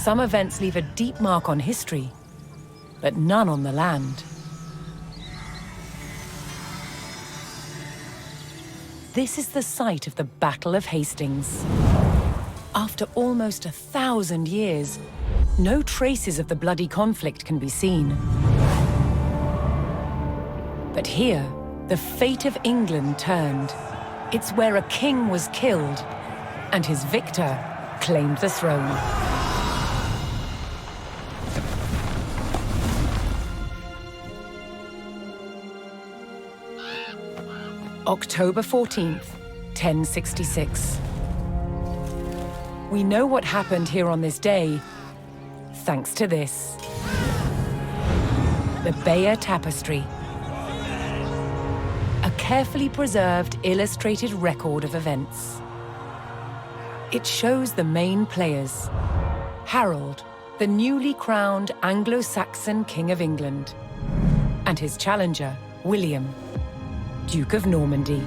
Some events leave a deep mark on history, but none on the land. This is the site of the Battle of Hastings. After almost 1,000 years, no traces of the bloody conflict can be seen. But here, the fate of England turned. It's where a king was killed, and his victor claimed the throne. October 14th, 1066. We know what happened here on this day, thanks to this. The Bayeux Tapestry. A carefully preserved, illustrated record of events. It shows the main players. Harold, the newly crowned Anglo-Saxon King of England, and his challenger, William, Duke of Normandy.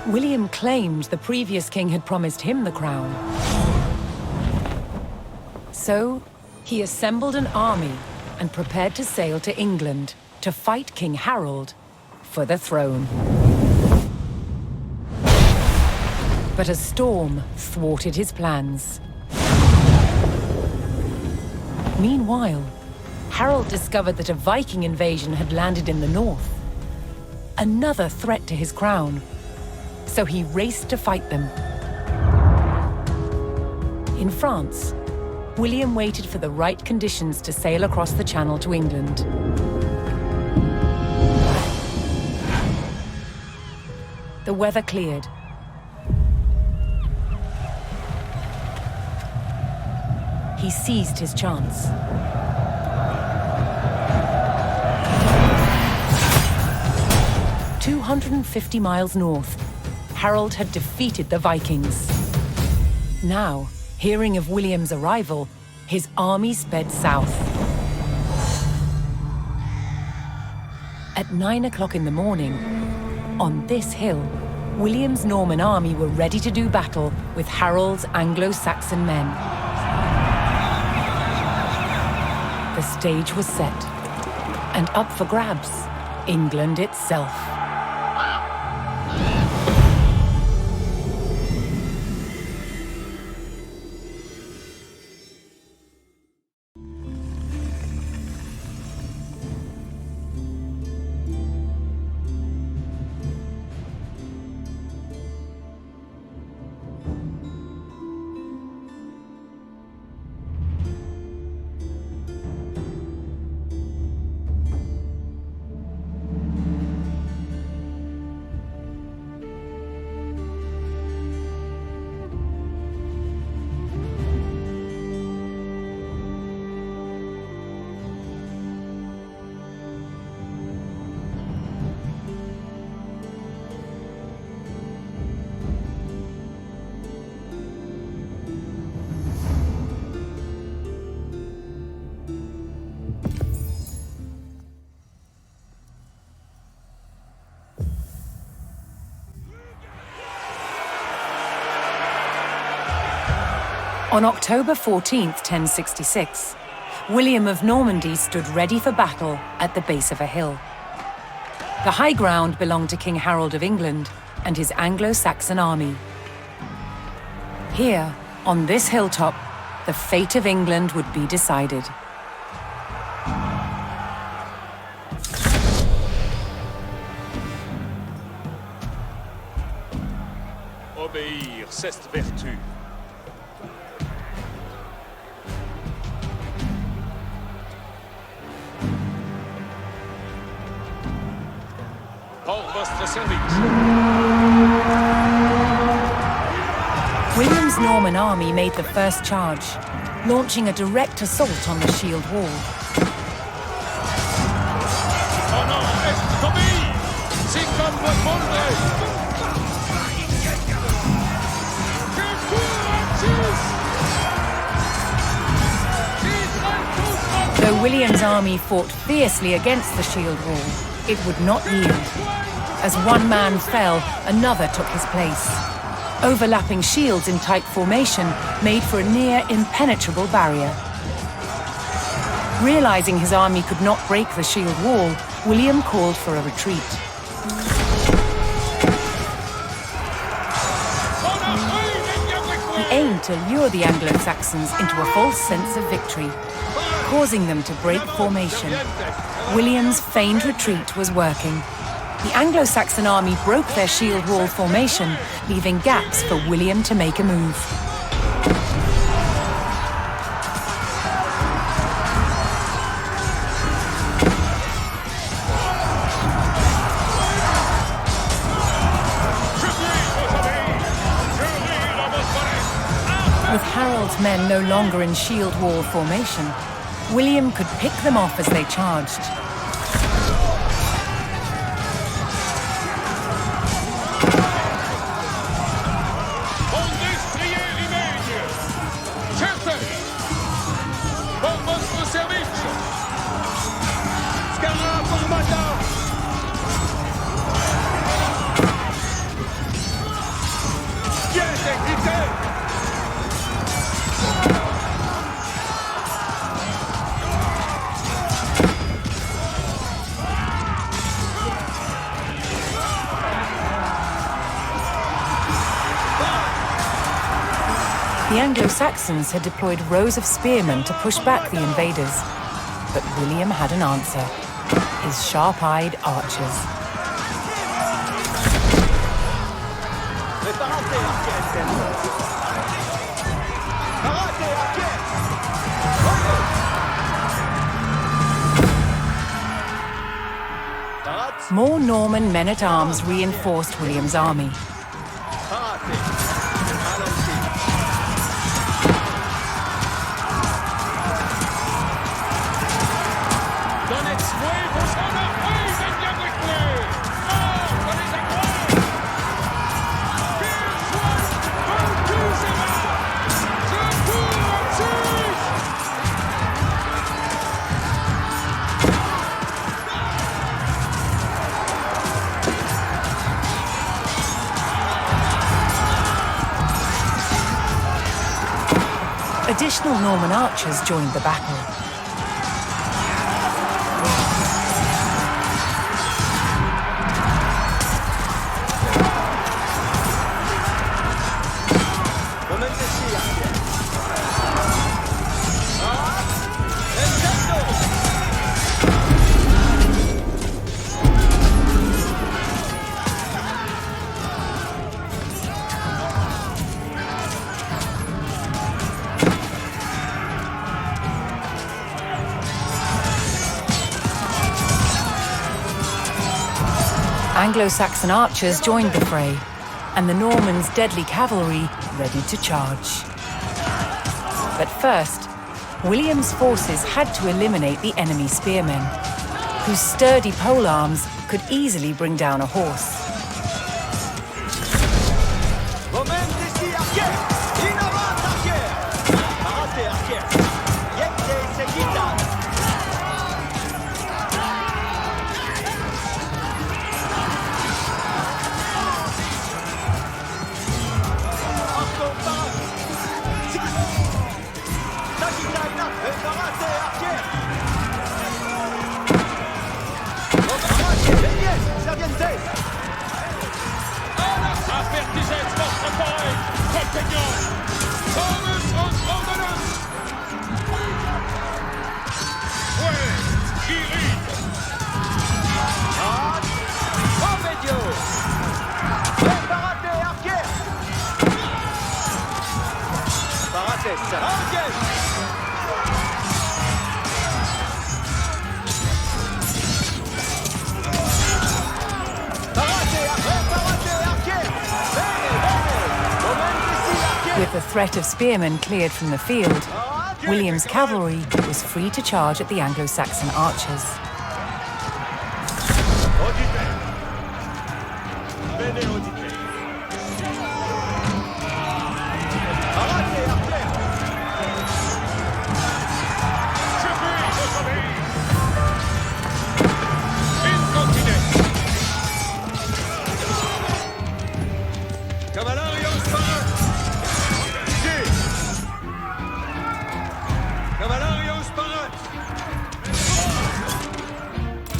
William claimed the previous king had promised him the crown. So, he assembled an army and prepared to sail to England to fight King Harold for the throne. But a storm thwarted his plans. Meanwhile, Harold discovered that a Viking invasion had landed in the north. Another threat to his crown. So he raced to fight them. In France, William waited for the right conditions to sail across the Channel to England. The weather cleared. He seized his chance. 250 miles north, Harold had defeated the Vikings. Now, hearing of William's arrival, his army sped south. At 9 o'clock in the morning, on this hill, William's Norman army were ready to do battle with Harold's Anglo-Saxon men. The stage was set, and up for grabs, England itself. On October 14th, 1066, William of Normandy stood ready for battle at the base of a hill. The high ground belonged to King Harold of England and his Anglo-Saxon army. Here, on this hilltop, the fate of England would be decided. Obéir, c'est vertu. William's Norman army made the first charge, launching a direct assault on the shield wall. Though William's army fought fiercely against the shield wall, it would not yield. As one man fell, another took his place. Overlapping shields in tight formation made for a near impenetrable barrier. Realizing his army could not break the shield wall, William called for a retreat. He aimed to lure the Anglo-Saxons into a false sense of victory, causing them to break formation. William's feigned retreat was working. The Anglo-Saxon army broke their shield wall formation, leaving gaps for William to make a move. With Harold's men no longer in shield wall formation, William could pick them off as they charged. The Anglo-Saxons had deployed rows of spearmen to push back the invaders, but William had an answer: his sharp-eyed archers. More Norman men-at-arms reinforced William's army. Additional Norman archers joined the battle. Anglo-Saxon archers joined the fray, and the Normans' deadly cavalry ready to charge. But first, William's forces had to eliminate the enemy spearmen, whose sturdy polearms could easily bring down a horse. With the threat of spearmen cleared from the field, William's cavalry was free to charge at the Anglo-Saxon archers.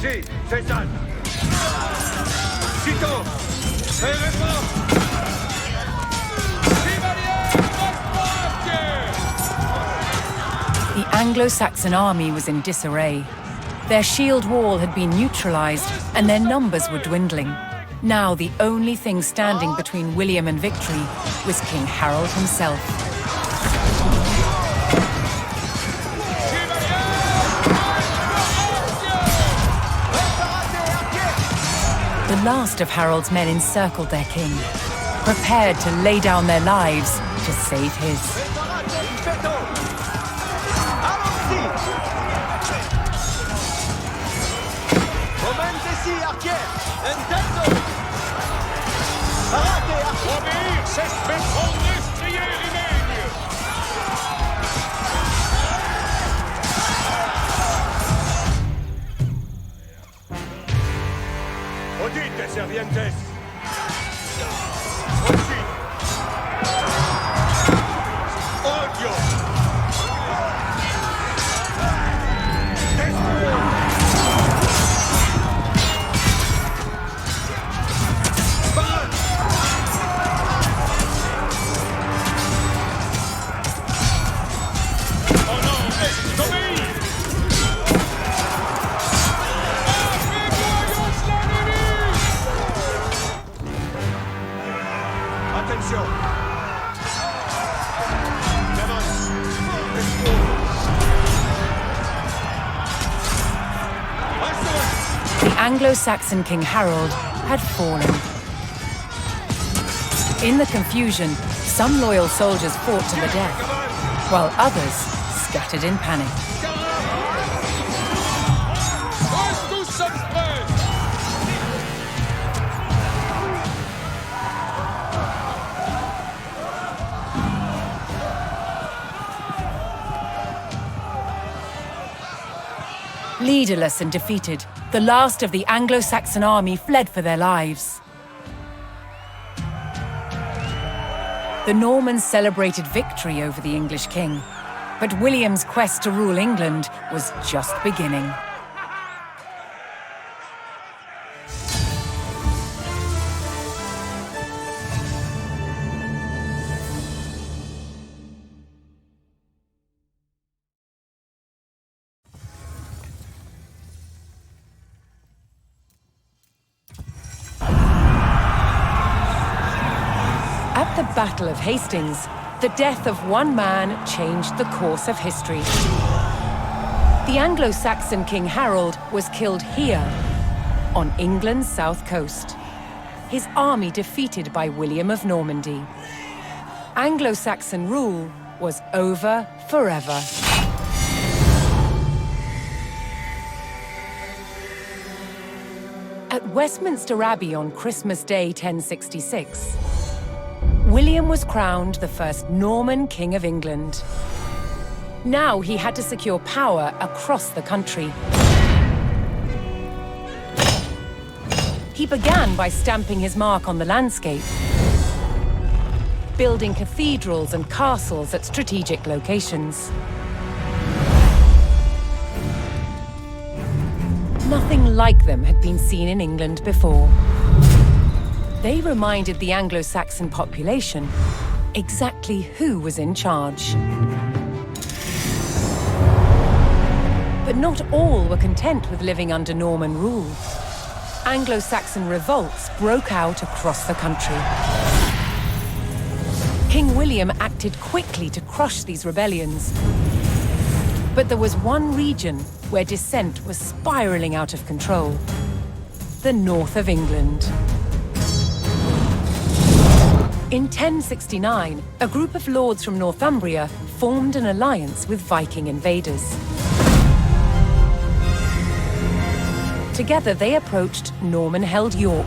Si, César. Sito. The Anglo-Saxon army was in disarray. Their shield wall had been neutralized and their numbers were dwindling. Now the only thing standing between William and victory was King Harold himself. The last of Harold's men encircled their king, prepared to lay down their lives to save his. Odite, servientes! Aussi! Odio! The Anglo-Saxon King Harold had fallen. In the confusion, some loyal soldiers fought to the death, while others scattered in panic. Leaderless and defeated, the last of the Anglo-Saxon army fled for their lives. The Normans celebrated victory over the English king, but William's quest to rule England was just beginning. At the Battle of Hastings, the death of one man changed the course of history. The Anglo-Saxon King Harold was killed here, on England's south coast. His army defeated by William of Normandy. Anglo-Saxon rule was over forever. At Westminster Abbey on Christmas Day 1066, William was crowned the first Norman King of England. Now he had to secure power across the country. He began by stamping his mark on the landscape, building cathedrals and castles at strategic locations. Nothing like them had been seen in England before. They reminded the Anglo-Saxon population exactly who was in charge. But not all were content with living under Norman rule. Anglo-Saxon revolts broke out across the country. King William acted quickly to crush these rebellions. But there was one region where dissent was spiraling out of control: the north of England. In 1069, a group of lords from Northumbria formed an alliance with Viking invaders. Together, they approached Norman-held York,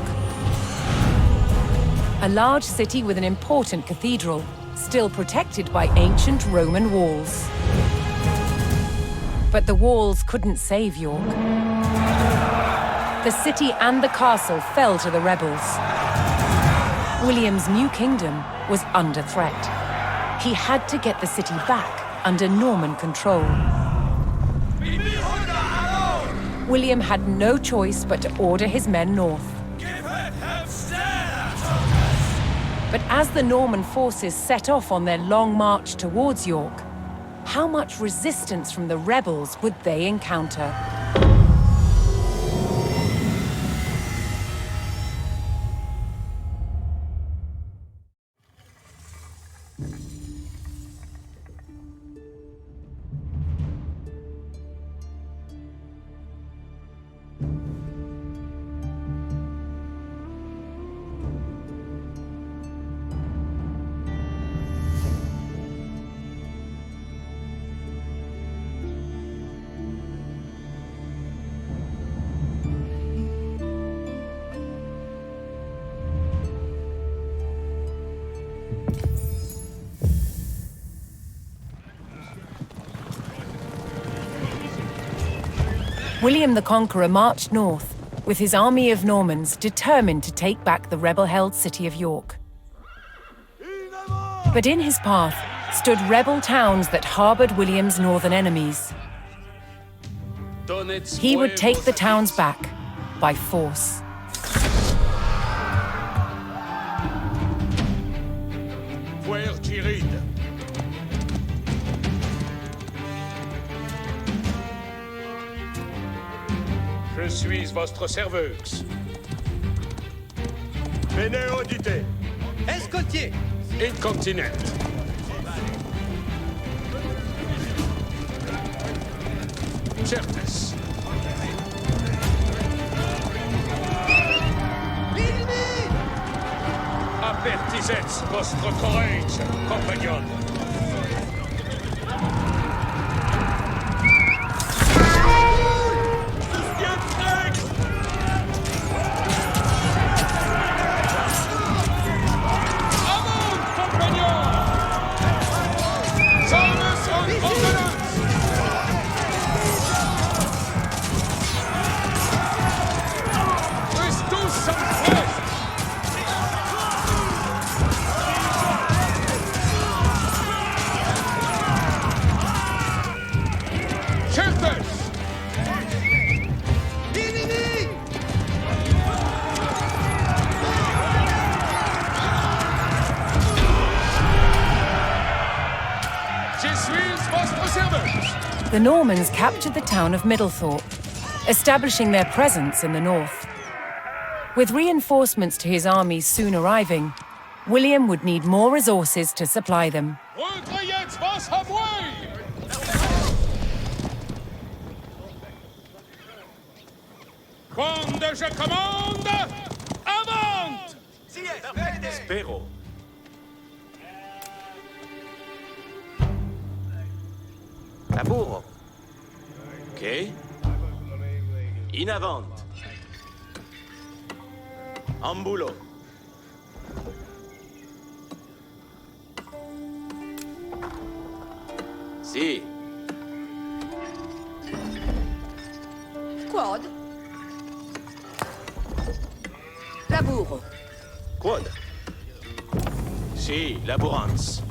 a large city with an important cathedral, still protected by ancient Roman walls. But the walls couldn't save York. The city and the castle fell to the rebels. William's new kingdom was under threat. He had to get the city back under Norman control. William had no choice but to order his men north. But as the Norman forces set off on their long march towards York, how much resistance from the rebels would they encounter? William the Conqueror marched north, with his army of Normans determined to take back the rebel-held city of York. But in his path stood rebel towns that harbored William's northern enemies. He would take the towns back by force. Je suis votre serveuse. Venez auditer. Escotier. Incontinent. Certes. L'ennemi! Avertisez votre courage, compagnon. The Normans captured the town of Middlethorpe, establishing their presence in the north. With reinforcements to his armies soon arriving, William would need more resources to supply them. Quand je commande, avant! Spero. Laburo. Ok. In avant. Ambulo. Si. Quod. Laburo. Quod. Si, laborans.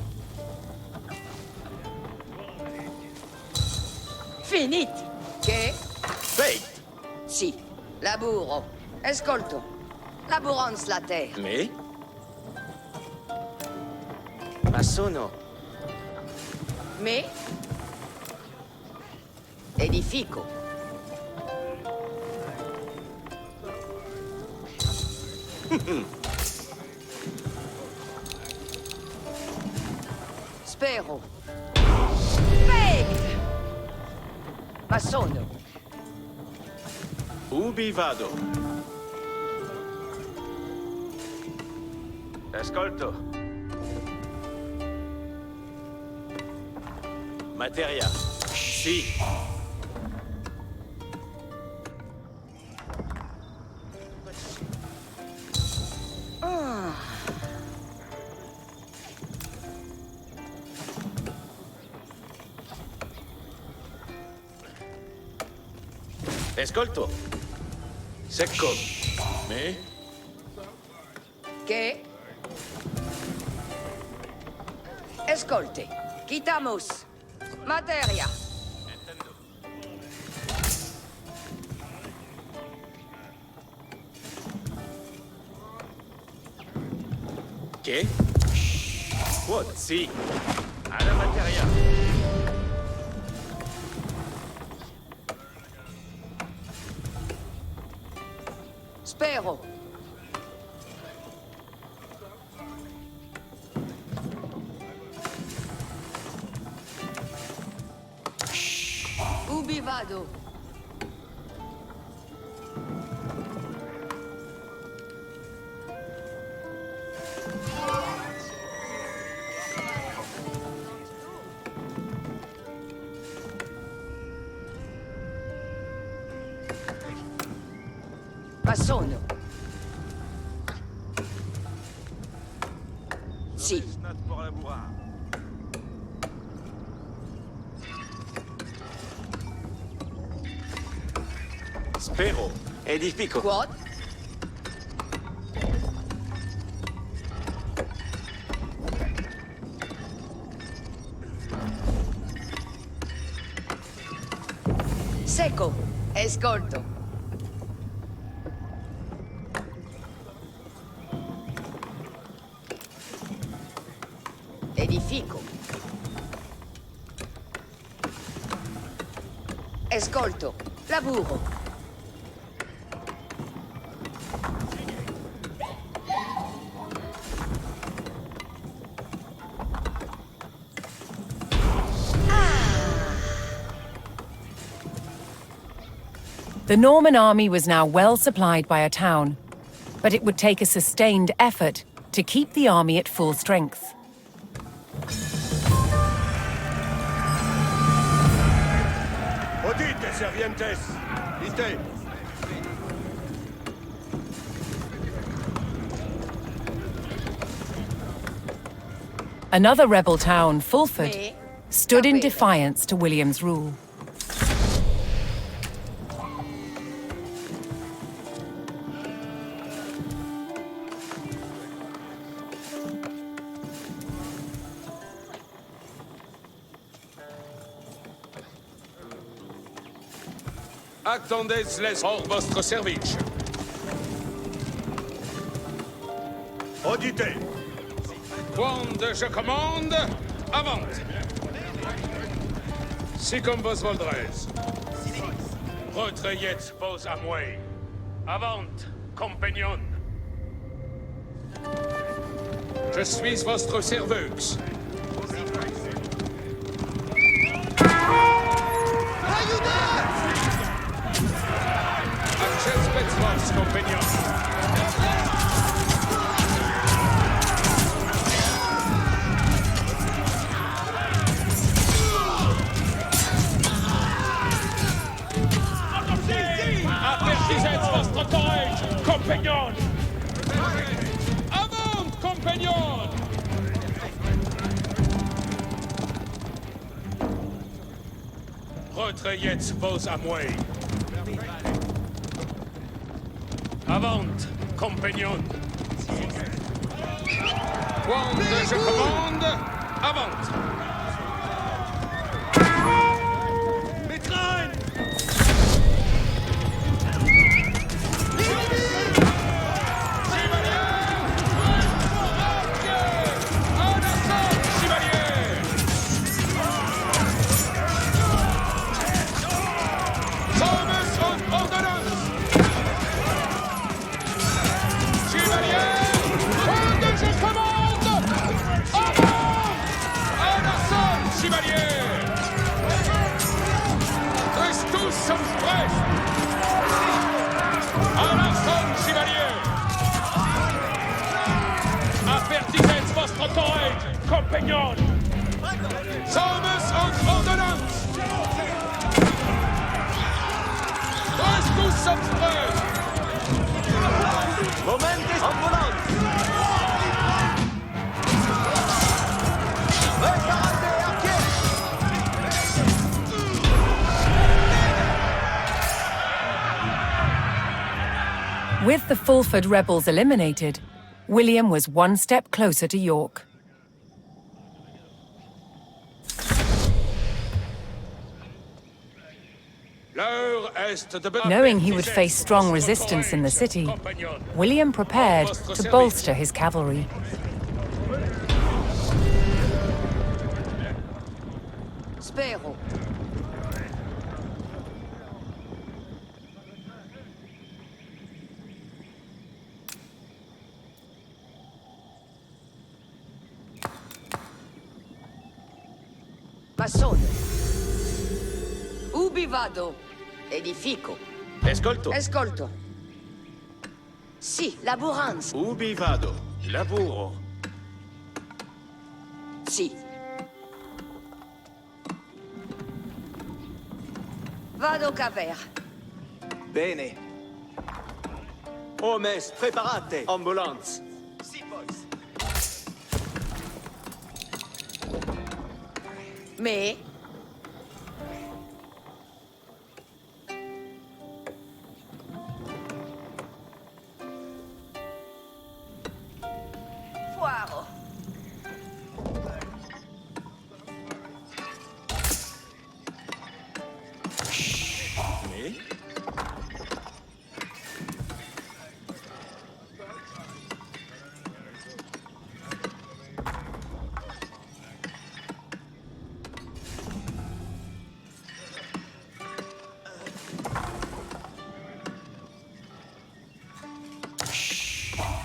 Finiti. Che? Fate. Si. Laburo. Escolto. Laborans la terre. Me? Ma sono. Me? Edifico. Spero. Fake! Ma sono. Ubi vado. Ascolto. Materia. Si. Ascolto. Secco. Me? Che? Escolte. Quitamos. Materia. Ok. What? Si. À la materia. Spero. Ubi vado? Ma sono. Sì. Spero. Edifico. Quod? Secco. Ascolto. Edifico. Ascolto. Lavoro. The Norman army was now well supplied by a town, but it would take a sustained effort to keep the army at full strength. Odite, servientes! Ite! Another rebel town, Fulford, Me? stood in Sapere. defiance to William's rule. Attendez les hors votre service. Auditez. Quand je commande, avant. Si comme vos voldrez. Retrayez vos amouets. Avant, compagnon. Je suis votre serveuse. Acceptez vos compagnons. Avertissez votre courage, compagnon. Avant, compagnon. Retrayez vos amouets. Avant, compagnon. Quand je commande, avant. Mitraille! Avertissez votre courage, compagnon! Sommes en ordonnance! Tous sommes prêts! Momentes ambulantes. Préparez arqués. With the Fulford rebels eliminated, William was one step closer to York. Knowing he would face strong resistance in the city, William prepared to bolster his cavalry. Ma sono. Ubi vado? Edifico. Escolto. Ascolto. Sì, laburanza. Ubi vado? Lavoro. Sì. Vado caver. Bene. Homes, preparate. Ambulance. Si, boys. Me. Fuaro. Me?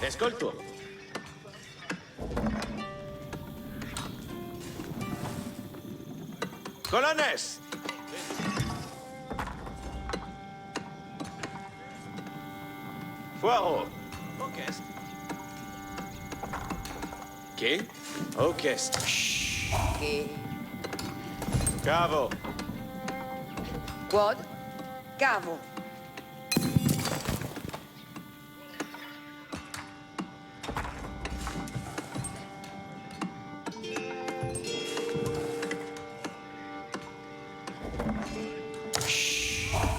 Escolto. Colones! Fuaro. Orchestre. Che? Orchestre. Che. Cavo. Quad. Cavo.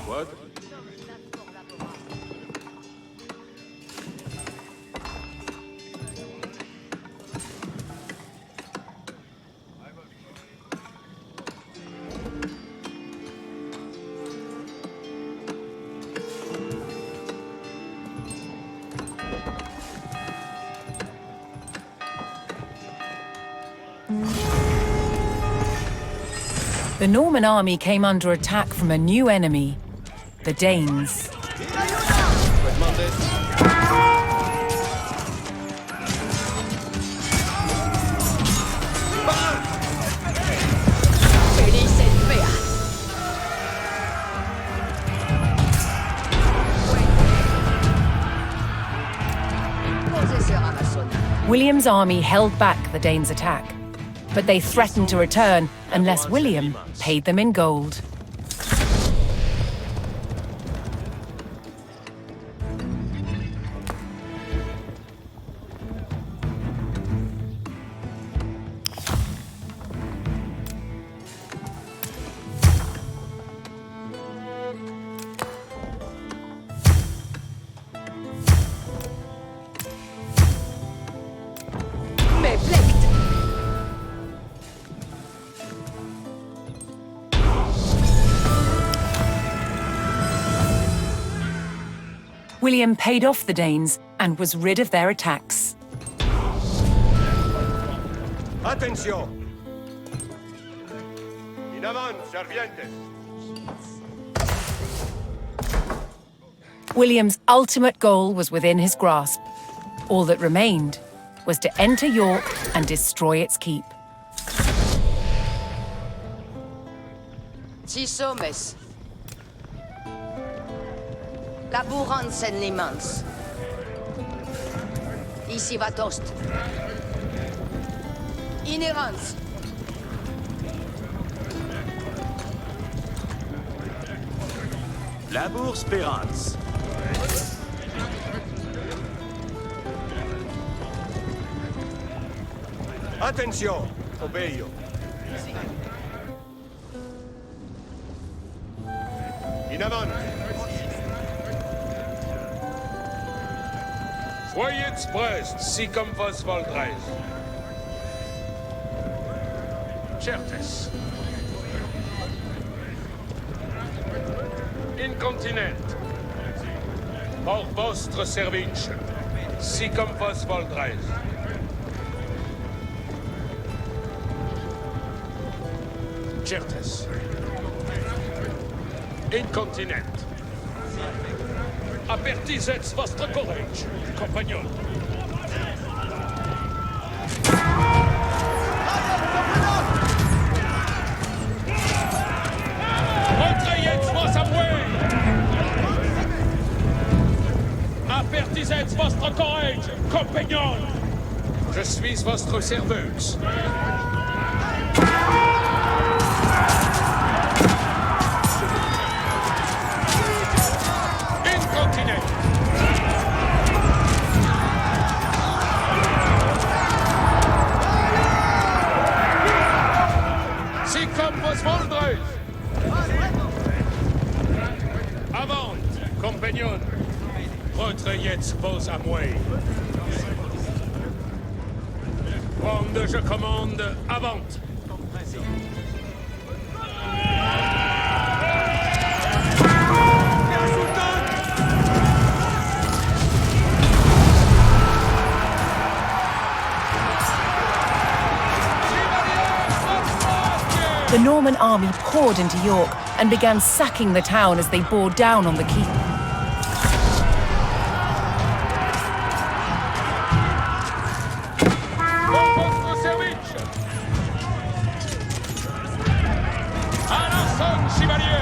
What? The Norman army came under attack from a new enemy, the Danes. Felice et fea. Posesera ma sono. William's army held back the Danes' attack, but they threatened to return unless William paid them in gold. Me flecht. William paid off the Danes and was rid of their attacks. Attention! In avant, servientes! William's ultimate goal was within his grasp. All that remained was to enter York and destroy its keep. Si somes. Laburanza en limans. Ici va tost. Inerans. Labour Spérance. Attention! Obeyo. In avant! Soyez express, si comme vos voldreis. Certes. Incontinent. Por vostre service, si comme vos voldreis. Certes. Incontinent. Apertisez vostre courage, compagnon. êtes votre courage, compagnon? Je suis votre serveuse. Incontinent. Si comme vos voldreus. Avant, compagnon. Retrayez vos amouets. Ronde, je commande, avant. The Norman army poured into York and began sacking the town as they bore down on the keep. Pour votre service. À l'assaut, chevalier.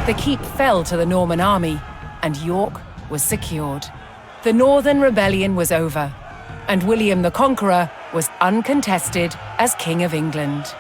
The keep fell to the Norman army, and York was secured. The Northern Rebellion was over, and William the Conqueror was uncontested as King of England.